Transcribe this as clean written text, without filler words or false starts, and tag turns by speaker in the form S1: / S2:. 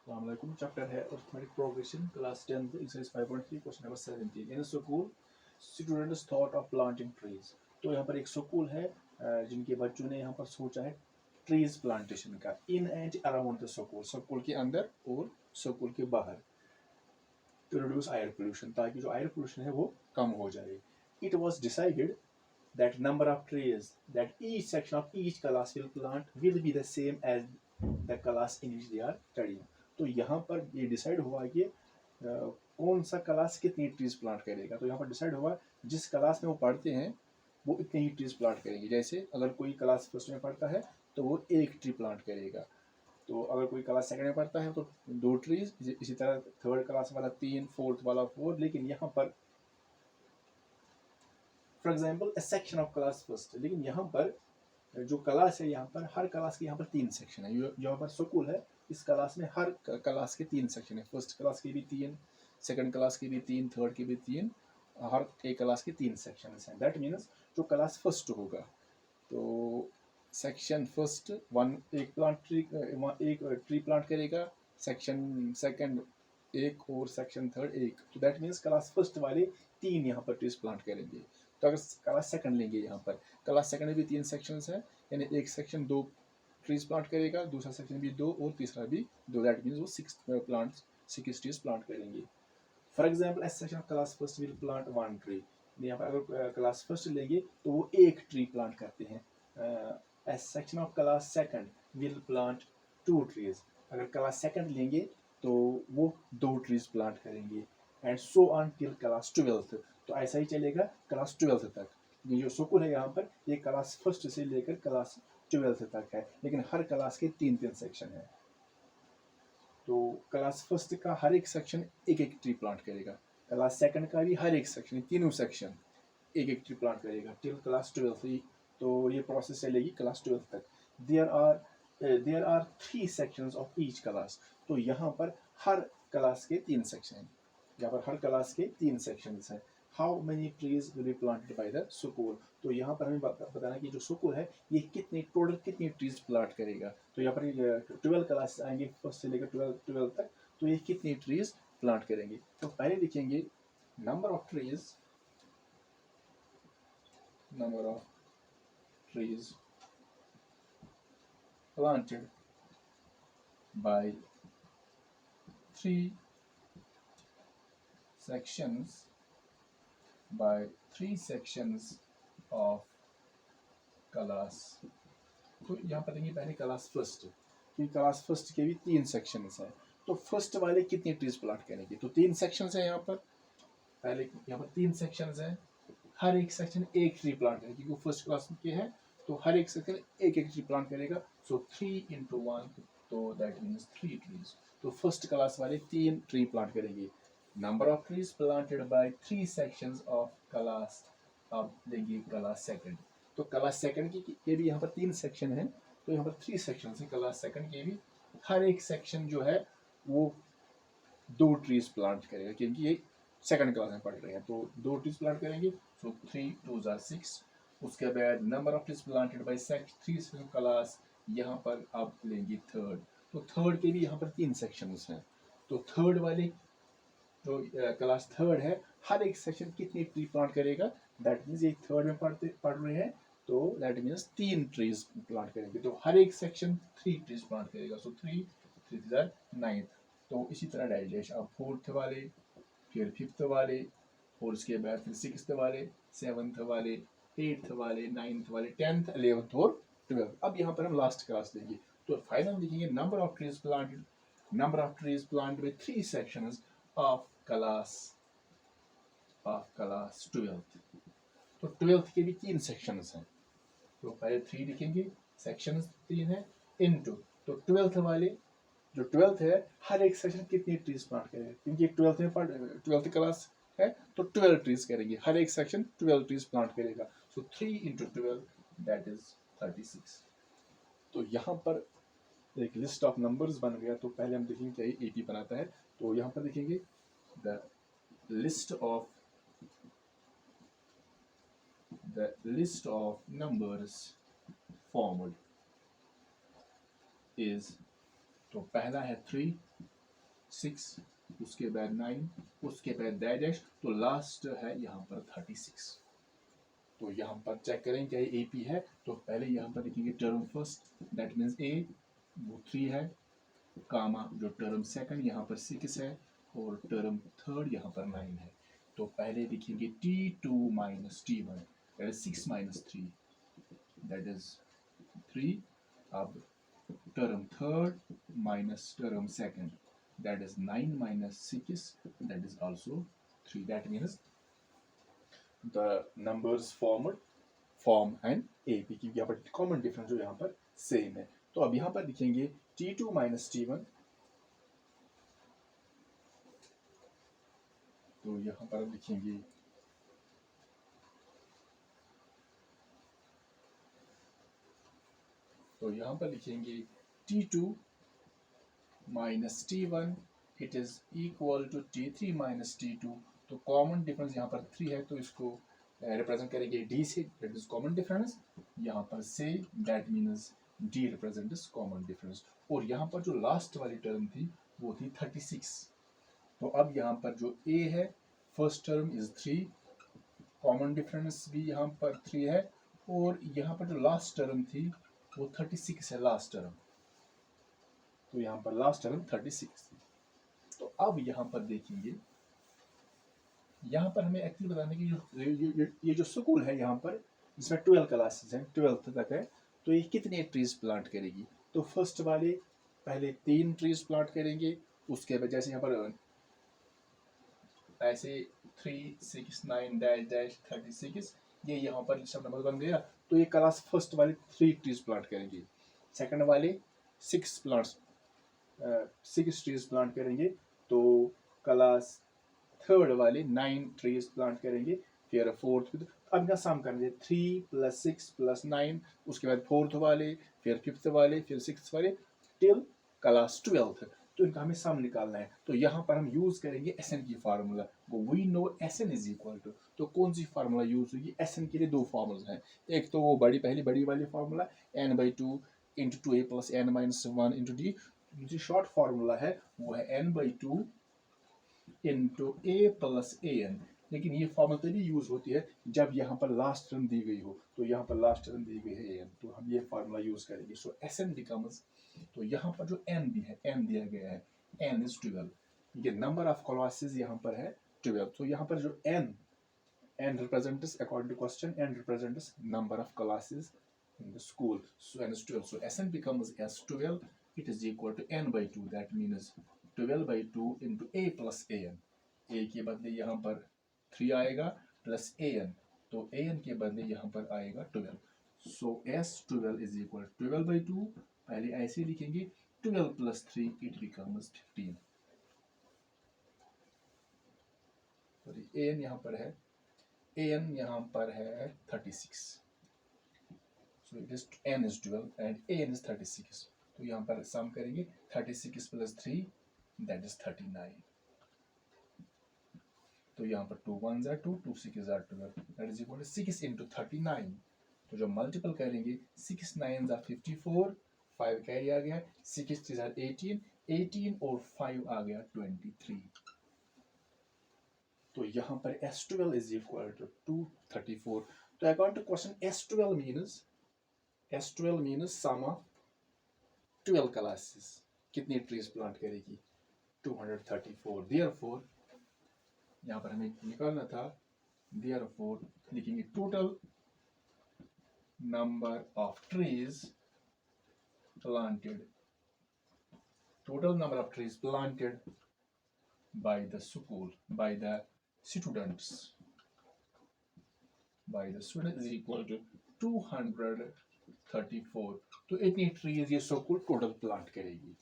S1: Assalamualaikum. Chapter है arithmetic progression, class 10th, exercise 5.3, question number 17. In a school, students thought of planting trees. तो यहाँ पर एक school है जिनके बच्चों ने यहाँ पर सोचा है ट्रीज प्लांटेशन का in and around the school, school के अंदर और स्कूल के बाहर, टू रिड्यूस एयर पोल्यूशन, ताकि जो एयर पोल्यूशन है वो कम हो जाए. It was decided that number of trees that each section of each class will plant will be the same as the class in which they are studying. तो यहाँ पर ये डिसाइड हुआ कि कौन सा क्लास कितनी ट्रीज प्लांट करेगा. तो यहाँ पर डिसाइड हुआ जिस क्लास में वो पढ़ते हैं वो इतनी ही ट्रीज प्लांट करेंगे. जैसे अगर कोई क्लास फर्स्ट में पढ़ता है तो वो एक ट्री प्लांट करेगा. तो अगर कोई क्लास सेकंड में पढ़ता है तो 2 ट्रीज. इसी तरह थर्ड क्लास वाला 3, फोर्थ वाला 4. लेकिन यहाँ पर for example A section of class first, लेकिन यहाँ पर जो क्लास है यहाँ पर हर क्लास के यहाँ पर 3 सेक्शन है. यहाँ पर स्कूल है, इस क्लास में हर क्लास के 3 सेक्शन है. फर्स्ट क्लास के भी 3, सेकंड क्लास के भी 3, थर्ड के भी 3, हर एक क्लास के 3 सेक्शन हैं. दैट मीन्स जो क्लास फर्स्ट होगा तो सेक्शन फर्स्ट एक ट्री प्लांट करेगा, सेक्शन सेकंड एक और सेक्शन थर्ड एक. तो दैट मीन्स क्लास फर्स्ट वाले 3 यहाँ पर ट्रीज प्लांट करेंगे. तो अगर क्लास सेकंड लेंगे, यहाँ पर क्लास सेकंड में भी 3 सेक्शंस हैं, यानी एक सेक्शन 2 ट्रीज प्लांट करेगा, दूसरा सेक्शन भी 2 और तीसरा भी 2. दैट मीन्स वो 6 ट्रीज प्लांट करेंगे. For example S section of class first will plant 1 tree. यहाँ पर अगर क्लास फर्स्ट लेंगे तो वो एक ट्री प्लांट करते हैं. S section of class second will plant 2 trees. अगर क्लास सेकंड लेंगे तो वो 2 ट्रीज प्लांट करेंगे. And so on till class 12th. तो ऐसा ही चलेगा क्लास 12th तक. ये जो स्कूल है यहाँ पर ये क्लास फर्स्ट से लेकर क्लास 12th तक है, लेकिन हर क्लास के 3 सेक्शन है. तो क्लास फर्स्ट का हर एक सेक्शन एक एक ट्री प्लांट करेगा. क्लास सेकंड का भी हर एक सेक्शन, तीनों सेक्शन एक एक ट्री प्लांट करेगा टिल क्लास 12th. तो ये प्रोसेस चलेगी क्लास 12th तक. There are 3 sections of each class. तो यहाँ पर हर क्लास के 3 सेक्शन हैं. यहाँ पर हर क्लास के 3 सेक्शंस हैं. How many trees will be planted by the school. तो यहाँ पर हमें बताना कि जो स्कूल है ये टोटल कितनी ट्रीज प्लांट करेगा. तो यहाँ पर 12 क्लास आएंगे फर्स्ट से लेकर 12 तक. तो ये कितनी ट्रीज प्लांट करेंगे. तो पहले लिखेंगे number of trees planted by 3 sections of class. तो यहाँ पर देंगे पहले क्लास फर्स्ट, क्योंकि क्लास फर्स्ट के भी 3 सेक्शंस हैं. तो फर्स्ट वाले कितनी ट्रीज प्लांट करेंगे. तो 3 सेक्शंस हैं यहाँ पर. पहले यहाँ पर 3 सेक्शंस हैं, हर एक सेक्शन एक ट्री प्लांट करेगा क्योंकि फर्स्ट क्लास के है. तो हर एक सेक्शन एक एक ट्री प्लांट करेगा. सो 3 into 1, तो दैट मीन्स 3 ट्रीज. तो फर्स्ट क्लास वाले 3 ट्री प्लांट करेंगे. Number of trees planted by 3 sections of class. अब लेंगे क्लास सेकंड. तो क्लास सेकंड के भी यहाँ पर 3 सेक्शन हैं. तो यहाँ पर 3 सेक्शन है क्लास सेकंड के भी. हर एक सेक्शन जो है वो 2 ट्रीज प्लांट करेगा क्योंकि ये सेकंड क्लास में पढ़ रहे हैं. तो 2 ट्रीज प्लांट करेंगे. सो 3 2s are 6. उसके बाद number of trees planted by 3 section class. यहाँ पर आप लेंगे थर्ड. तो थर्ड के भी यहाँ पर 3 सेक्शंस हैं. तो थर्ड वाले जो क्लास थर्ड है हर एक सेक्शन कितनी ट्री प्लांट करेगा. दैट मीन्स ये थर्ड में पढ़ रहे हैं तो दैट मीन्स 3 ट्रीज प्लांट करेंगे. तो हर एक सेक्शन 3 ट्रीज प्लांट करेगा. सो 3 9. तो इसी तरह डाइजेस्ट. अब फोर्थ वाले, फिर फिफ्थ वाले, और उसके बाद फिर सिक्स्थ वाले, सेवन्थ वाले, एट्थ वाले, नाइन्थ वाले, 10th 11th और 12th. अब यहाँ पर हम लास्ट क्लास देंगे. तो फाइनल लिखेंगे number of trees plant with 3 sections of class 12th. तो 12th के भी 3 सेक्शंस हैं. तो पहले 3 लिखेंगे, सेक्शंस 3 है, इनटू. तो 12th वाले जो 12th है हर एक सेक्शन कितनी ट्रीज प्लांट करेगा क्योंकि 12th क्लास है तो 12 ट्रीज करेंगे. हर एक सेक्शन 12 ट्रीज प्लांट करेगा. सो 3 into 12 दैट इज 36. तो यहाँ पर एक लिस्ट ऑफ नंबर्स बन गया. तो पहले हम देखेंगे क्या ये AP बनाता है. तो यहाँ पर देखेंगे the list of numbers formed is. तो पहला है 3, 6, उसके बाद 9, उसके बाद डैश, तो लास्ट है यहाँ पर 36। तो यहाँ पर चेक करें क्या ये AP है, तो पहले यहाँ पर लिखेंगे term first, that means A वो 3 है, कामा जो टर्म सेकंड यहाँ पर 6 है, और टर्म थर्ड यहाँ पर 9 है। तो पहले लिखेंगे T2 minus T1, that is 6 minus 3, that is 3. अब term third minus term second, that is 9 minus 6, that is also 3. That means the numbers form an AP, क्योंकि यहाँ पर common difference जो यहाँ पर same है। तो अब यहाँ पर लिखेंगे T2 minus T1, तो यहाँ पर लिखेंगे T2 minus T1, it is equal to T3 minus T2। तो कॉमन डिफरेंस यहाँ पर 3 है, तो इसको रिप्रेजेंट करेंगे D से, दैट इज कॉमन डिफरेंस। यहाँ पर से, that means D represents common difference. और यहाँ पर जो लास्ट वाली टर्म थी वो थी 36। तो अब यहाँ पर जो A है, first term is 3, common difference भी यहाँ पर 3 है, और यहाँ पर जो लास्ट टर्म थी वो 36 है लास्ट टर्म। तो यहाँ पर लास्ट टर्म 36। तो अब यहाँ पर देखेंगे, यहाँ पर हमें एक्चुअली बताना है कि ये जो स्कूल है यहाँ पर, इसमें 12 क्लासेस हैं, 12th तक है, तो ये कितने ट्रीज प्लांट करेगी। तो फर्स्ट वाले पहले 3 ट्रीज प्लांट करेंगे, उसके बाद जैसे यहाँ पर ऐसे 3, 6, 9 डैश डैश 36, ये यहाँ पर सब नंबर बन गया। तो ये क्लास फर्स्ट वाले 3 ट्रीज प्लांट करेंगे, सेकंड वाले 6 ट्रीज प्लांट करेंगे, तो क्लास थर्ड वाले 9 ट्रीज प्लांट करेंगे, फिर फोर्थ। अब इनका सम करेंगे 3 + 6 + 9, उसके बाद फोर्थ वाले, फिर फिफ्थ वाले, फिर सिक्स वाले, टिल क्लास 12th। तो इनका हमें सम निकालना है। तो यहाँ पर हम यूज करेंगे SN की formula, we know SN is equal to. तो कौन सी फार्मूला यूज होगी SN के लिए? 2 फार्मूला हैं, एक तो वो बड़ी वाली formula n/2 × 2a + n - 1 × d। दूसरी शॉर्ट फार्मूला है वो है n/2 × a + an। लेकिन ये फार्मूला तभी यूज होती है जब यहाँ पर लास्ट टर्म दी गई हो। तो यहाँ पर लास्ट टर्म दी गई है an, तो हम ये फार्मूला यूज करेंगे। सो SN बिकम्स, तो यहाँ पर जो n भी है, n दिया गया है, n इज 12। ये नंबर ऑफ क्लासेस यहाँ पर है 12। तो यहाँ पर जो n represents, according to question, n represents number of classes in the school. So n is 12. So SN becomes S12. It is equal to n/2. That means 12/2 × a + an। a के बदले यहाँ पर 3 आएगा प्लस an, तो an के बदले यहाँ पर आएगा 12। So S12 is equal to 12/2। पहले ऐसे लिखेंगे, 12 + 3 it becomes 15। an यहाँ पर है, an यहाँ पर है 36। So it is n is 12 and an is 36। तो यहाँ पर सम करेंगे, 36 + 3, that is 39। तो यहाँ पर 2 1s are 2, 2 6s are 12, that is equal to 6 × 39। तो जो मल्टीपल करेंगे, 6 9s are 54, 5 कैरी आ गया, 6 3s are 18, 18 और 5 आ गया 23। तो यहाँ पर S12 is equal to 234। तो according to question S12 means sum of 12 classes। कितनी ट्रीज प्लांट करेगी? 234। Therefore यहाँ पर हमें निकालना था, therefore लिखेंगे total number of trees planted by the school, by the students is equal to 234। तो इतनी ट्रीज ये स्कूल टोटल प्लांट करेगी।